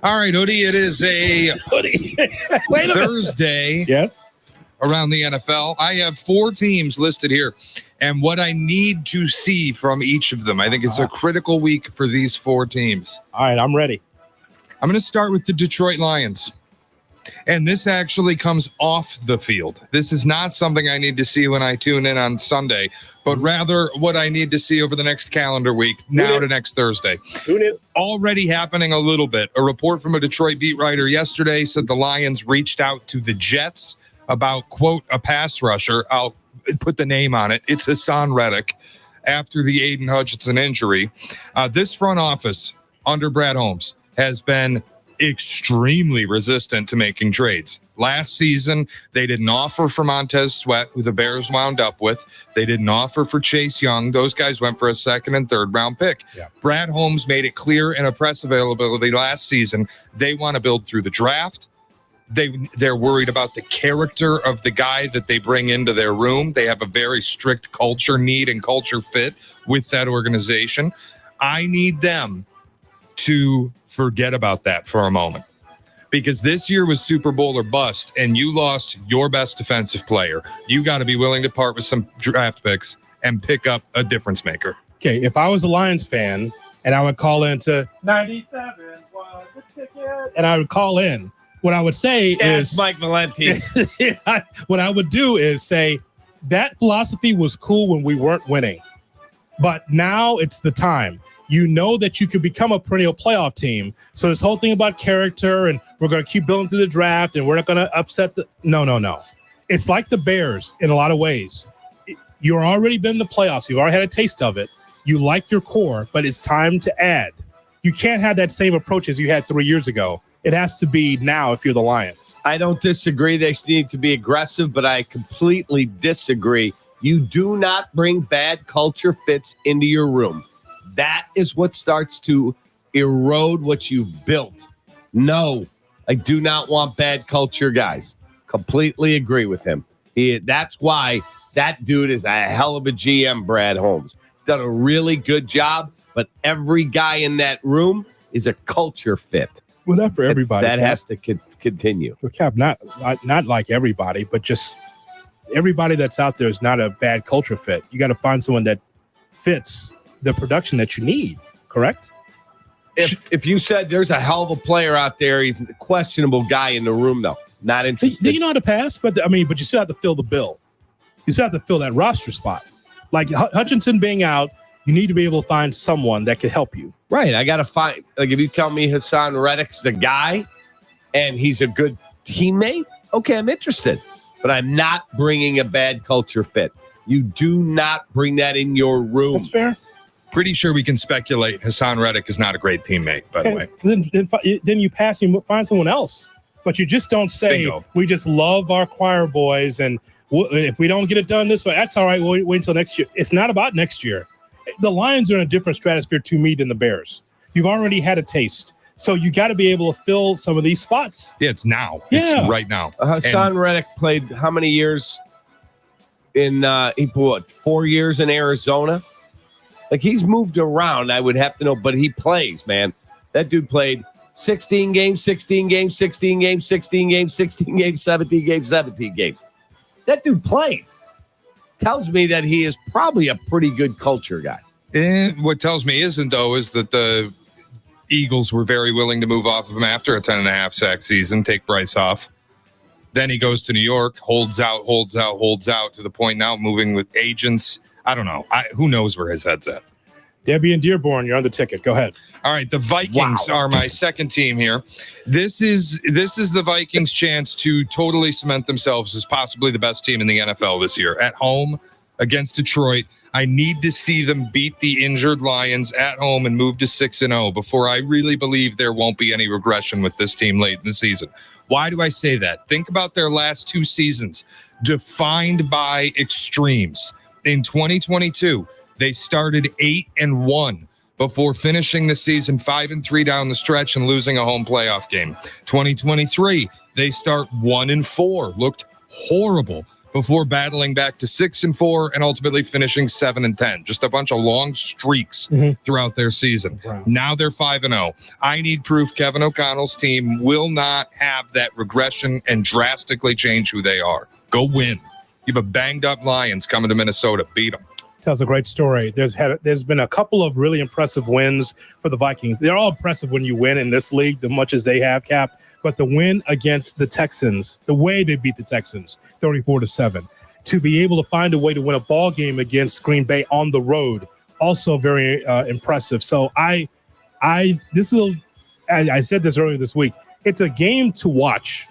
All right, Hoodie, it is a Thursday Yes. around the NFL. I have 4 teams listed here, and what I need to see from each of them. I think it's a critical week for these 4 teams. All right, I'm ready. I'm going to start with the Detroit Lions. And this actually comes off the field. This is not something I need to see when I tune in on Sunday, but rather what I need to see over the next calendar week, now to next Thursday. Tune in. Already happening a little bit. A report from a Detroit beat writer yesterday said the Lions reached out to the Jets about, quote, a pass rusher. I'll put the name on it. It's Hassan Reddick after the Aiden Hutchinson injury. This front office under Brad Holmes has been extremely resistant to making trades. Last season, they didn't offer for Montez Sweat, who the Bears wound up with. They didn't offer for Chase Young. Those guys went for a 2nd and 3rd round pick. Yeah. Brad Holmes made it clear in a press availability last season they want to build through the draft. They're worried about the character of the guy that they bring into their room. They have a very strict culture need and culture fit with that organization. I need them to forget about that for a moment, because this year was Super Bowl or bust, and you lost your best defensive player. You got to be willing to part with some draft picks and pick up a difference maker. Okay, if I was a Lions fan and I would call into 97 was the ticket, and I would call in, what I would say is Mike Valenti. what I would do is say that philosophy was cool when we weren't winning, but now it's the time. You know that you could become a perennial playoff team. So this whole thing about character and we're going to keep building through the draft and we're not going to upset the no. It's like the Bears in a lot of ways. You've already been in the playoffs. You've already had a taste of it. You like your core, but it's time to add. You can't have that same approach as you had 3 years ago. It has to be now if you're the Lions. I don't disagree. They need to be aggressive, but I completely disagree. You do not bring bad culture fits into your room. That is what starts to erode what you've built. No, I do not want bad culture guys. Completely agree with him. That's why that dude is a hell of a GM, Brad Holmes. He's done a really good job, but every guy in that room is a culture fit. Well, not for everybody. That has to continue. Well, Cap, not like everybody, but just everybody that's out there is not a bad culture fit. You got to find someone that fits the production that you need, correct? If you said there's a hell of a player out there, he's a questionable guy in the room, though. Not interested. You know how to pass, but you still have to fill the bill. You still have to fill that roster spot. Like Hutchinson being out, you need to be able to find someone that could help you. Right. I got to find, like, if you tell me Hassan Reddick's the guy and he's a good teammate, okay, I'm interested. But I'm not bringing a bad culture fit. You do not bring that in your room. That's fair. Pretty sure we can speculate Hassan Reddick is not a great teammate, by the way. Then you pass and find someone else. But you just don't say, Bingo. We just love our choir boys, and if we don't get it done this way, that's all right. We'll wait until next year. It's not about next year. The Lions are in a different stratosphere to me than the Bears. You've already had a taste. So you got to be able to fill some of these spots. Yeah, it's now. Yeah. It's right now. Hassan Reddick played how many years he put 4 years in Arizona? Like, he's moved around, I would have to know, but he plays, man. That dude played 16 games, 16 games, 16 games, 16 games, 16 games, 17 games, 17 games. That dude plays. Tells me that he is probably a pretty good culture guy. What tells me isn't, though, is that the Eagles were very willing to move off of him after a 10.5 sack season, take Bryce off. Then he goes to New York, holds out to the point now moving with agents. I don't know. Who knows where his head's at? Debbie and Dearborn, you're on the ticket. Go ahead. All right, the Vikings are my second team here. This is the Vikings' chance to totally cement themselves as possibly the best team in the NFL this year. At home against Detroit, I need to see them beat the injured Lions at home and move to 6-0 before I really believe there won't be any regression with this team late in the season. Why do I say that? Think about their last 2 seasons, defined by extremes. In 2022, they started 8-1 before finishing the season 5-3 down the stretch and losing a home playoff game. 2023, they start 1-4, looked horrible before battling back to 6-4 and ultimately finishing 7-10. Just a bunch of long streaks throughout their season. Right. Now they're 5-0. I need proof Kevin O'Connell's team will not have that regression and drastically change who they are. Go win. You have a banged up Lions coming to Minnesota. Beat them. Tells a great story. There's been a couple of really impressive wins for the Vikings. They're all impressive when you win in this league, as much as they have, Cap. But the win against the Texans, the way they beat the Texans, 34-7, to be able to find a way to win a ball game against Green Bay on the road, also very impressive. So I said this earlier this week. It's a game to watch,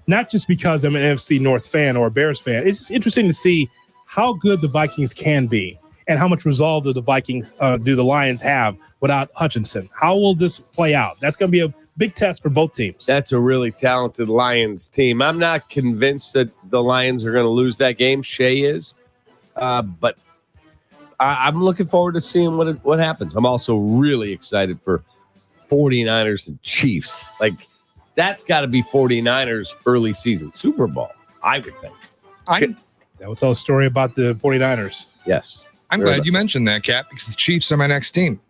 not just because I'm an NFC North fan or a Bears fan. It's just interesting to see how good the Vikings can be and how much resolve do the Lions have without Hutchinson. How will this play out? That's going to be a big test for both teams. That's a really talented Lions team. I'm not convinced that the Lions are going to lose that game. Shea is. But I'm looking forward to seeing what happens. I'm also really excited for 49ers and Chiefs. Like, that's got to be 49ers early season Super Bowl, I would think. That will tell a story about the 49ers. Yes. I'm glad you mentioned that, Cap, because the Chiefs are my next team.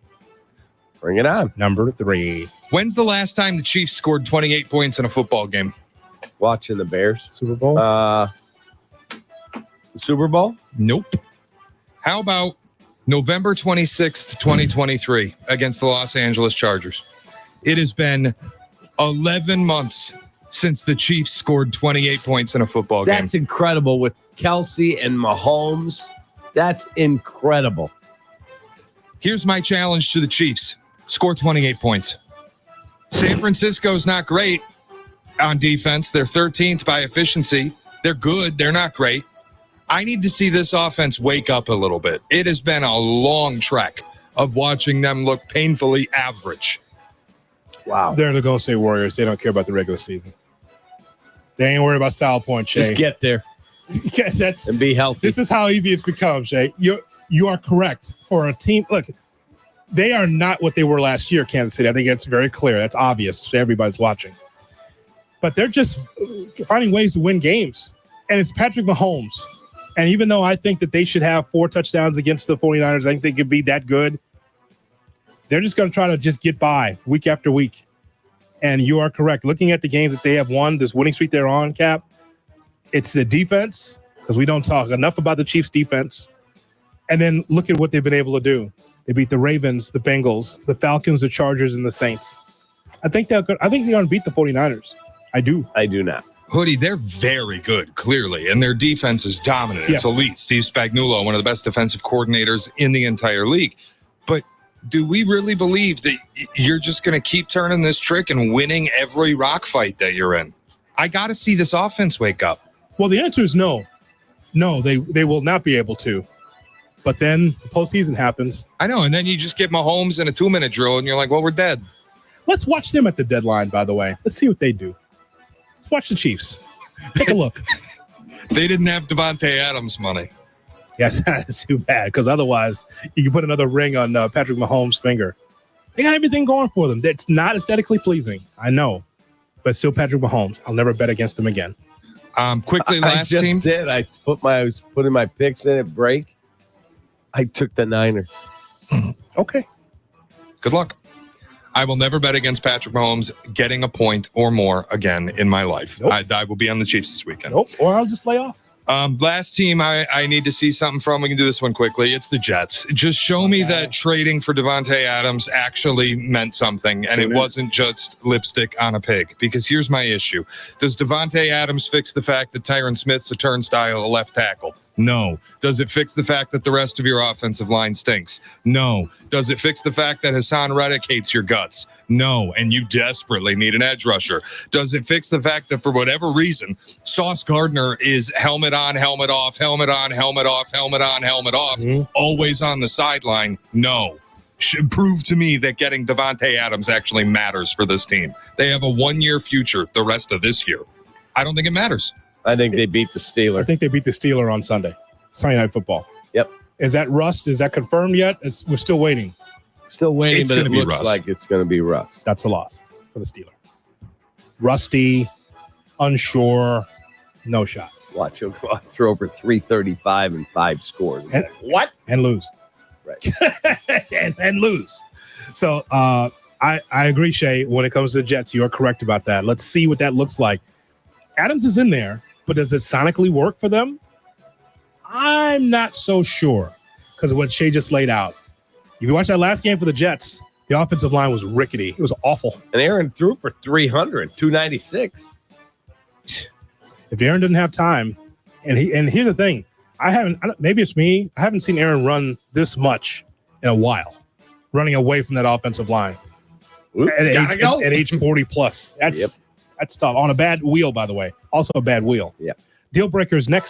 Bring it on. Number 3. When's the last time the Chiefs scored 28 points in a football game? Watching the Bears. Super Bowl? Super Bowl? Nope. How about November 26th, 2023 against the Los Angeles Chargers? It has been 11 months since the Chiefs scored 28 points in a football game. That's incredible with Kelsey and Mahomes. That's incredible. Here's my challenge to the Chiefs. Score 28 points. San Francisco's not great on defense. They're 13th by efficiency. They're good. They're not great. I need to see this offense wake up a little bit. It has been a long trek of watching them look painfully average. Wow. They're the Golden State Warriors. They don't care about the regular season. They ain't worried about style points, Shay. Just get there Yes, and be healthy. this is how easy it's become, Shay. You are correct. For a team, look, they are not what they were last year, Kansas City. I think it's very clear. That's obvious to everybody's watching. But they're just finding ways to win games. And it's Patrick Mahomes. And even though I think that they should have 4 touchdowns against the 49ers, I think they could be that good. They're just going to try to just get by week after week. And you are correct. Looking at the games that they have won, this winning streak they're on, Cap, it's the defense, because we don't talk enough about the Chiefs' defense. And then look at what they've been able to do. They beat the Ravens, the Bengals, the Falcons, the Chargers, and the Saints. I think they're going to beat the 49ers. I do. I do not. Hoodie, they're very good, clearly, and their defense is dominant. Yes. It's elite. Steve Spagnuolo, one of the best defensive coordinators in the entire league. But do we really believe that you're just going to keep turning this trick and winning every rock fight that you're in? I got to see this offense wake up. Well, the answer is no. No, they will not be able to. But then the postseason happens. I know, and then you just get Mahomes in a 2-minute drill, and you're like, well, we're dead. Let's watch them at the deadline, by the way. Let's see what they do. Let's watch the Chiefs. Take a look. They didn't have Devontae Adams money. Yes, that's too bad, because otherwise you can put another ring on Patrick Mahomes' finger. They got everything going for them. It's not aesthetically pleasing, I know, but still Patrick Mahomes. I'll never bet against him again. Quickly, last team. Did. I was putting my picks in at break. I took the Niners. Okay. Good luck. I will never bet against Patrick Mahomes getting a point or more again in my life. Nope. I will be on the Chiefs this weekend. Nope. Or I'll just lay off. Last team I need to see something from. We can do this one quickly. It's the Jets. Just show me that trading for Devontae Adams actually meant something, and it wasn't just lipstick on a pig. Because here's my issue. Does Devontae Adams fix the fact that Tyron Smith's a turnstile, a left tackle? No. Does it fix the fact that the rest of your offensive line stinks? No. Does it fix the fact that Hassan Reddick hates your guts? No, and you desperately need an edge rusher. Does it fix the fact that for whatever reason, Sauce Gardner is helmet on, helmet off, helmet on, helmet off, helmet on, helmet off, always on the sideline? No. Should prove to me that getting Devontae Adams actually matters for this team. They have a 1-year future the rest of this year. I don't think it matters. I think they beat the I Steelers. think they beat the Steelers on Sunday Night Football. Yep. Is that Russ? Is that confirmed yet? We're still waiting. Still waiting, It's but it gonna be looks Russ. like it's going to be Russ. That's a loss for the Steelers. Rusty, unsure, no shot. Watch, he'll go out throw over 335 and 5 scores. And- What? and lose. Right. and lose. So I agree, Shay. When it comes to the Jets, you are correct about that. Let's see what that looks like. Adams is in there, but does it sonically work for them? I'm not so sure because of what Shay just laid out. If you watch that last game for the Jets, the offensive line was rickety. It was awful. And Aaron threw for 300, 296. If Aaron didn't have time, and here's the thing, maybe it's me. I haven't seen Aaron run this much in a while, running away from that offensive line. Oop, At age 40 plus. That's tough. On a bad wheel, by the way. Also a bad wheel. Yeah. Deal breakers next.